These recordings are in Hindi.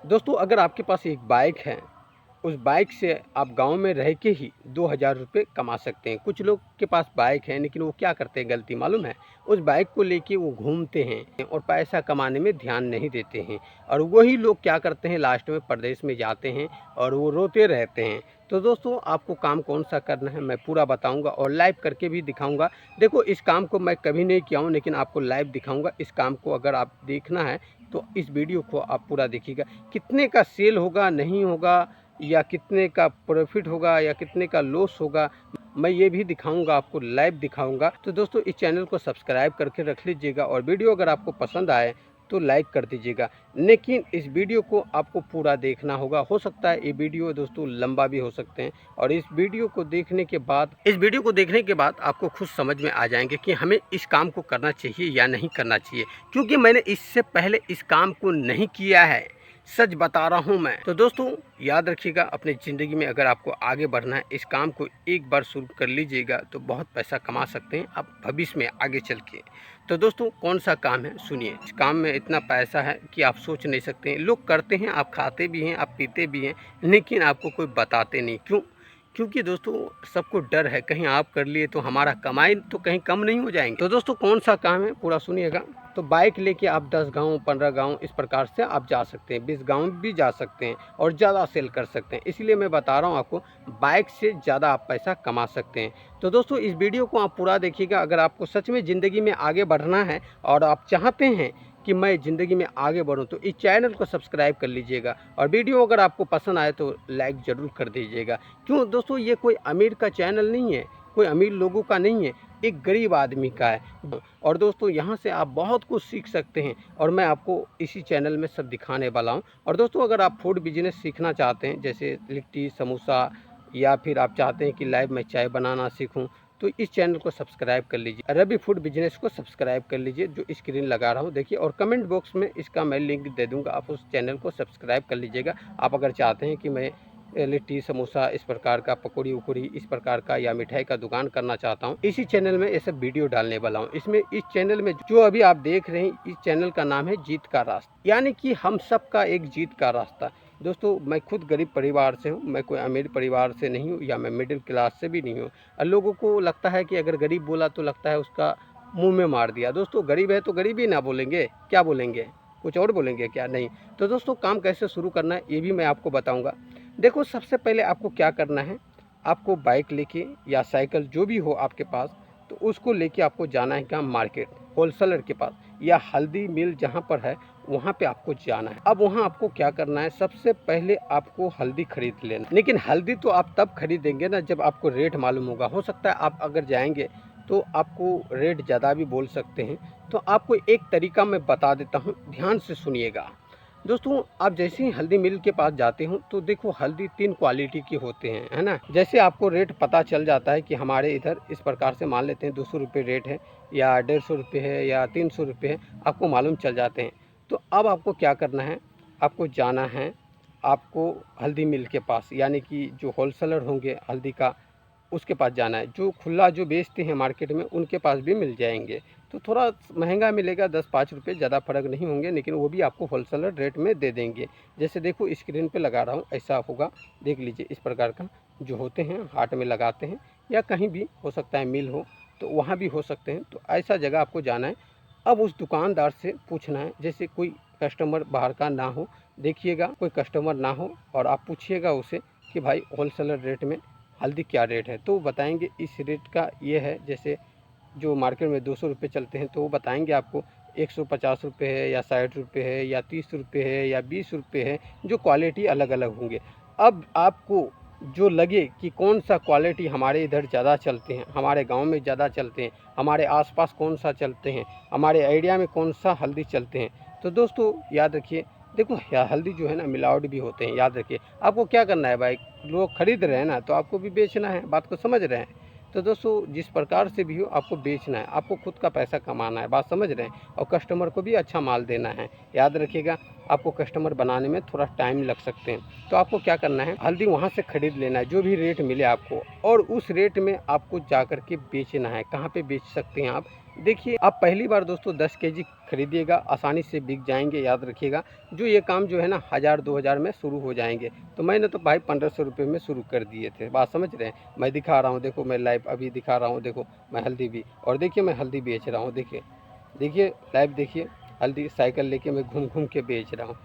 दोस्तों अगर आपके पास एक बाइक है, उस बाइक से आप गांव में रह के ही 2000 रुपये कमा सकते हैं। कुछ लोग के पास बाइक है लेकिन वो क्या करते हैं गलती मालूम है, उस बाइक को लेके वो घूमते हैं और पैसा कमाने में ध्यान नहीं देते हैं। और वही लोग क्या करते हैं, लास्ट में परदेश में जाते हैं और वो रोते रहते हैं। तो दोस्तों आपको काम कौन सा करना है मैं पूरा बताऊंगा और लाइव करके भी दिखाऊंगा। देखो इस काम को मैं कभी नहीं किया हूँ लेकिन आपको लाइव दिखाऊंगा। इस काम को अगर आप देखना है तो इस वीडियो को आप पूरा देखिएगा। कितने का सेल होगा नहीं होगा, या कितने का प्रॉफिट होगा या कितने का लॉस होगा, मैं ये भी दिखाऊंगा, आपको लाइव दिखाऊंगा। तो दोस्तों इस चैनल को सब्सक्राइब करके रख लीजिएगा और वीडियो अगर आपको पसंद आए तो लाइक कर दीजिएगा। लेकिन इस वीडियो को आपको पूरा देखना होगा। हो सकता है ये वीडियो दोस्तों लंबा भी हो सकते हैं और इस वीडियो को देखने के बाद आपको खुद समझ में आ जाएंगे कि हमें इस काम को करना चाहिए या नहीं करना चाहिए, क्योंकि मैंने इससे पहले इस काम को नहीं किया है, सच बता रहा हूं मैं। तो दोस्तों याद रखिएगा, अपनी ज़िंदगी में अगर आपको आगे बढ़ना है, इस काम को एक बार शुरू कर लीजिएगा तो बहुत पैसा कमा सकते हैं आप भविष्य में आगे चल के। तो दोस्तों कौन सा काम है सुनिए। इस काम में इतना पैसा है कि आप सोच नहीं सकते हैं। लोग करते हैं, आप खाते भी हैं, आप पीते भी हैं, लेकिन आपको कोई बताते नहीं। क्यों? क्योंकि दोस्तों सबको डर है कहीं आप कर लिए तो हमारा कमाई तो कहीं कम नहीं हो जाएंगे। तो दोस्तों कौन सा काम है पूरा सुनिएगा। तो बाइक लेके आप 10 गांव 15 गांव इस प्रकार से आप जा सकते हैं, 20 गांव भी जा सकते हैं और ज़्यादा सेल कर सकते हैं। इसलिए मैं बता रहा हूं आपको, बाइक से ज़्यादा आप पैसा कमा सकते हैं। तो दोस्तों इस वीडियो को आप पूरा देखिएगा। अगर आपको सच में ज़िंदगी में आगे बढ़ना है और आप चाहते हैं कि मैं ज़िंदगी में आगे बढ़ूं, तो इस चैनल को सब्सक्राइब कर लीजिएगा और वीडियो अगर आपको पसंद आए तो लाइक ज़रूर कर दीजिएगा। क्यों दोस्तों, ये कोई अमीर का चैनल नहीं है, कोई अमीर लोगों का नहीं है, एक गरीब आदमी का है। और दोस्तों यहाँ से आप बहुत कुछ सीख सकते हैं और मैं आपको इसी चैनल में सब दिखाने वाला हूँ। और दोस्तों अगर आप फूड बिजनेस सीखना चाहते हैं, जैसे लिट्टी समोसा, या फिर आप चाहते हैं कि लाइव मैं चाय बनाना सीखूं, तो इस चैनल को सब्सक्राइब कर लीजिए। रवि फूड बिजनेस को सब्सक्राइब कर लीजिए, जो स्क्रीन लगा रहा हूँ देखिए, और कमेंट बॉक्स में इसका मैं लिंक दे दूंगा, आप उस चैनल को सब्सक्राइब कर लीजिएगा। आप अगर चाहते हैं कि मैं लिट्टी समोसा इस प्रकार का, पकौड़ी उकौड़ी इस प्रकार का, या मिठाई का दुकान करना चाहता हूँ, इसी चैनल में ये सब वीडियो डालने वाला हूँ। इसमें इस चैनल में जो अभी आप देख रहे हैं, इस चैनल का नाम है जीत का रास्ता, यानी कि हम सब का एक जीत का रास्ता। दोस्तों मैं खुद गरीब परिवार से हूँ, मैं कोई अमीर परिवार से नहीं हूँ, या मैं मिडिल क्लास से भी नहीं हूँ। और लोगों को लगता है कि अगर गरीब बोला तो लगता है उसका मुंह में मार दिया। दोस्तों गरीब है तो गरीब ही ना बोलेंगे, क्या बोलेंगे, कुछ और बोलेंगे क्या? नहीं। तो दोस्तों काम कैसे शुरू करना है ये भी मैं आपको बताऊंगा। देखो सबसे पहले आपको क्या करना है, आपको बाइक लेके या साइकिल जो भी हो आपके पास, तो उसको लेके आपको जाना है कहाँ, मार्केट, होलसेलर के पास या हल्दी मिल जहाँ पर है वहाँ पे आपको जाना है। अब वहाँ आपको क्या करना है, सबसे पहले आपको हल्दी खरीद लेना। लेकिन हल्दी तो आप तब खरीदेंगे ना जब आपको रेट मालूम होगा। हो सकता है आप अगर जाएंगे तो आपको रेट ज़्यादा भी बोल सकते हैं। तो आपको एक तरीका मैं बता देता हूँ, ध्यान से सुनिएगा। दोस्तों आप जैसे ही हल्दी मिल के पास जाते हो तो देखो हल्दी 3 क्वालिटी की होते हैं, है ना। जैसे आपको रेट पता चल जाता है कि हमारे इधर इस प्रकार से मान लेते हैं 200 रुपये रेट है, या 150 रुपये है, या 300 रुपये है, आपको मालूम चल जाते हैं। तो अब आपको क्या करना है, आपको जाना है, आपको हल्दी मिल के पास, यानी कि जो होलसेलर होंगे हल्दी का, उसके पास जाना है। जो खुला जो बेचते हैं मार्केट में उनके पास भी मिल जाएंगे। तो थोड़ा महंगा मिलेगा, 10-5 रुपये, ज़्यादा फर्क नहीं होंगे, लेकिन वो भी आपको होलसेलर रेट में दे देंगे। जैसे देखो स्क्रीन पे लगा रहा हूँ, ऐसा होगा, देख लीजिए। इस प्रकार का जो होते हैं हाट में लगाते हैं, या कहीं भी हो सकता है मिल हो तो वहाँ भी हो सकते हैं। तो ऐसा जगह आपको जाना है। अब उस दुकानदार से पूछना है, जैसे कोई कस्टमर बाहर का ना हो, देखिएगा कोई कस्टमर ना हो, और आप पूछिएगा उसे कि भाई होलसेलर रेट में हल्दी क्या रेट है, तो वो बताएंगे इस रेट का ये है। जैसे जो मार्केट में 200 रुपये चलते हैं तो वो बताएंगे आपको 150 रुपये है, या 60 रुपये है, या 30 रुपये है, या 20 रुपये है। जो क्वालिटी अलग अलग होंगे। अब आपको जो लगे कि कौन सा क्वालिटी हमारे इधर ज़्यादा चलते हैं, हमारे गांव में ज़्यादा चलते हैं, हमारे आसपास कौन सा चलते हैं, हमारे एरिया में कौन सा हल्दी चलते हैं, तो दोस्तों याद रखिए। देखो हल्दी जो है ना मिलावट भी होते हैं, याद रखिए। आपको क्या करना है भाई, लोग खरीद रहे हैं ना तो आपको भी बेचना है, बात को समझ रहे हैं। तो दोस्तों जिस प्रकार से भी हो आपको बेचना है, आपको खुद का पैसा कमाना है, बात समझ रहे हैं, और कस्टमर को भी अच्छा माल देना है। याद रखिएगा, आपको कस्टमर बनाने में थोड़ा टाइम लग सकते हैं। तो आपको क्या करना है, हल्दी वहाँ से खरीद लेना है जो भी रेट मिले आपको, और उस रेट में आपको जा कर के बेचना है। कहाँ पे बेच सकते हैं आप, देखिए, आप पहली बार दोस्तों 10 केजी खरीदिएगा, आसानी से बिक जाएँगे, याद रखिएगा। जो ये काम जो है ना 1000-2000 में शुरू हो जाएँगे। तो मैंने तो भाई 1500 रुपये में शुरू कर दिए थे, बात समझ रहे हैं? मैं दिखा रहा हूँ, देखो मैं लाइव अभी दिखा रहा हूँ, देखो मैं हल्दी भी, और देखिए मैं हल्दी बेच रहा हूँ, देखिए। देखिए लाइव देखिए, हल्दी साइकिल लेके मैं घूम-घूम के बेच रहा हूँ।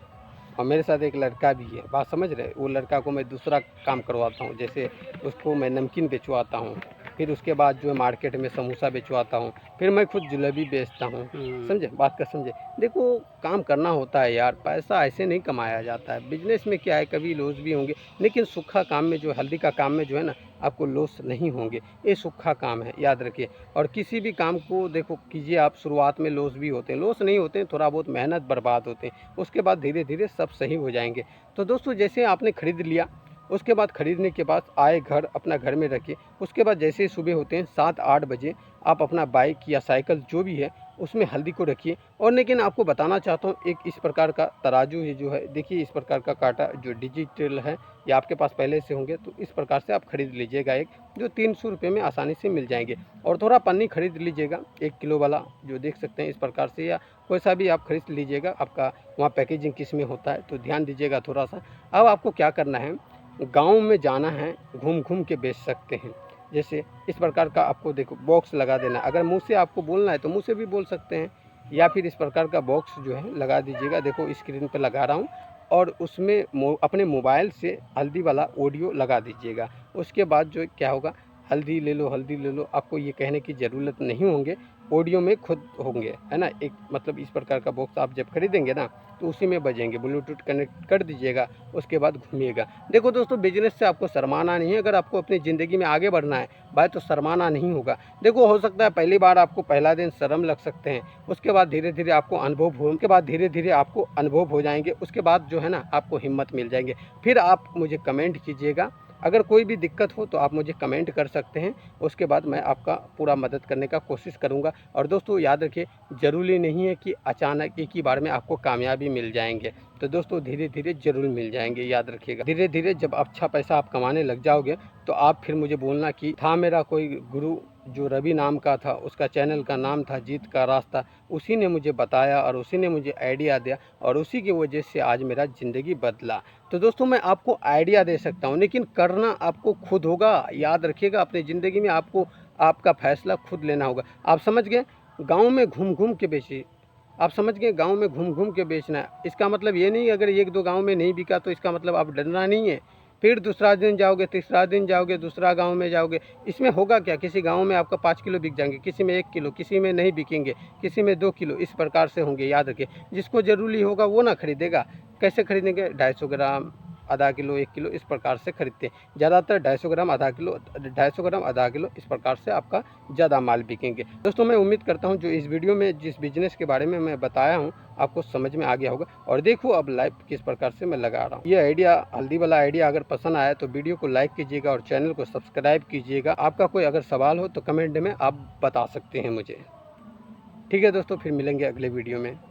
और मेरे साथ एक लड़का भी है, बात समझ रहे हैं? वो लड़का को मैं दूसरा काम करवाता हूँ, जैसे उसको मैं नमकीन बेचवाता हूँ, फिर उसके बाद जो है मार्केट में समोसा बेचवाता हूँ, फिर मैं खुद जलेबी बेचता हूँ, समझे? बात का समझे? देखो, काम करना होता है यार, पैसा ऐसे नहीं कमाया जाता है। बिज़नेस में क्या है, कभी लॉस भी होंगे, लेकिन सूखा काम में जो हल्दी का काम में जो है ना, आपको लॉस नहीं होंगे। ये सूखा काम है, याद रखिए। और किसी भी काम को देखो कीजिए आप, शुरुआत में लॉस भी होते हैं, लॉस नहीं होते हैं, थोड़ा बहुत मेहनत बर्बाद होते हैं, उसके बाद धीरे-धीरे सब सही हो जाएँगे। तो दोस्तों, जैसे आपने खरीद लिया, उसके बाद खरीदने के बाद आए घर, अपना घर में रखिए। उसके बाद जैसे ही सुबह होते हैं 7-8 बजे, आप अपना बाइक या साइकिल जो भी है, उसमें हल्दी को रखिए। और लेकिन आपको बताना चाहता हूँ, एक इस प्रकार का तराजू है जो है, देखिए इस प्रकार का काँटा जो डिजिटल है, या आपके पास पहले से होंगे, तो इस प्रकार से आप खरीद लीजिएगा एक, जो 300 रुपये में आसानी से मिल जाएँगे। और थोड़ा पन्नी खरीद लीजिएगा 1 किलो वाला, जो देख सकते हैं इस प्रकार से, या कोई सा भी आप खरीद लीजिएगा, आपका वहाँ पैकेजिंग किसमें होता है, तो ध्यान दीजिएगा थोड़ा-सा। अब आपको क्या करना है, गाँव में जाना है, घूम-घूम के बेच सकते हैं। जैसे इस प्रकार का आपको देखो बॉक्स लगा देना है, अगर मुँह से आपको बोलना है तो मुँह से भी बोल सकते हैं, या फिर इस प्रकार का बॉक्स जो है लगा दीजिएगा, देखो स्क्रीन पे लगा रहा हूँ, और उसमें अपने मोबाइल से हल्दी वाला ऑडियो लगा दीजिएगा। उसके बाद जो क्या होगा, हल्दी ले लो, हल्दी ले लो, आपको ये कहने की ज़रूरत नहीं होंगे, ऑडियो में खुद होंगे, है ना? एक मतलब इस प्रकार का बॉक्स आप जब खरीदेंगे ना, तो उसी में बजेंगे, ब्लूटूथ कनेक्ट कर दीजिएगा, उसके बाद घूमिएगा। देखो दोस्तों, बिज़नेस से आपको शर्माना नहीं है, अगर आपको अपनी ज़िंदगी में आगे बढ़ना है भाई, तो शर्माना नहीं होगा। देखो, हो सकता है पहली बार आपको पहला दिन शर्म लग सकते हैं, उसके बाद धीरे-धीरे आपको अनुभव हो जाएँगे, उसके बाद जो है ना आपको हिम्मत मिल जाएँगे। फिर आप मुझे कमेंट कीजिएगा, अगर कोई भी दिक्कत हो तो आप मुझे कमेंट कर सकते हैं, उसके बाद मैं आपका पूरा मदद करने का कोशिश करूँगा। और दोस्तों याद रखिए, ज़रूरी नहीं है कि अचानक एक ही बार में आपको कामयाबी मिल जाएँगे। तो दोस्तों धीरे-धीरे ज़रूर मिल जाएँगे, याद रखिएगा। धीरे-धीरे जब अच्छा पैसा आप कमाने लग जाओगे, तो आप फिर मुझे बोलना कि था मेरा कोई गुरु जो रवि नाम का था, उसका चैनल का नाम था जीत का रास्ता, उसी ने मुझे बताया और उसी ने मुझे आइडिया दिया, और उसी की वजह से आज मेरा ज़िंदगी बदला। तो दोस्तों, मैं आपको आइडिया दे सकता हूँ, लेकिन करना आपको खुद होगा, याद रखिएगा। अपनी ज़िंदगी में आपको आपका फैसला खुद लेना होगा। आप समझ गए? गाँव में घूम-घूम के बेचिए। आप समझ गए, गाँव में घूम-घूम के बेचना है। इसका मतलब ये नहीं, अगर 1-2 गाँव में नहीं बिका तो इसका मतलब आप डरना नहीं है। फिर दूसरा दिन जाओगे, तीसरा दिन जाओगे, दूसरा गाँव में जाओगे। इसमें होगा क्या, किसी गाँव में आपका 5 किलो बिक जाएँगे, किसी में 1 किलो, किसी में नहीं बिकेंगे, किसी में 2 किलो, इस प्रकार से होंगे, याद रखिए। जिसको ज़रूरी होगा वो ना खरीदेगा। कैसे खरीदेंगे? 250 ग्राम, आधा किलो, 1 किलो, इस प्रकार से खरीदते हैं। ज़्यादातर 250 ग्राम, आधा किलो, 250 ग्राम, आधा किलो, इस प्रकार से आपका ज़्यादा माल बिकेंगे। दोस्तों, मैं उम्मीद करता हूँ जो इस वीडियो में जिस बिज़नेस के बारे में मैं बताया हूँ, आपको समझ में आ गया होगा। और देखो अब लाइव किस प्रकार से मैं लगा रहा हूँ। ये आइडिया, हल्दी वाला आइडिया अगर पसंद आया तो वीडियो को लाइक कीजिएगा और चैनल को सब्सक्राइब कीजिएगा। आपका कोई अगर सवाल हो तो कमेंट में आप बता सकते हैं मुझे। ठीक है दोस्तों, फिर मिलेंगे अगले वीडियो में।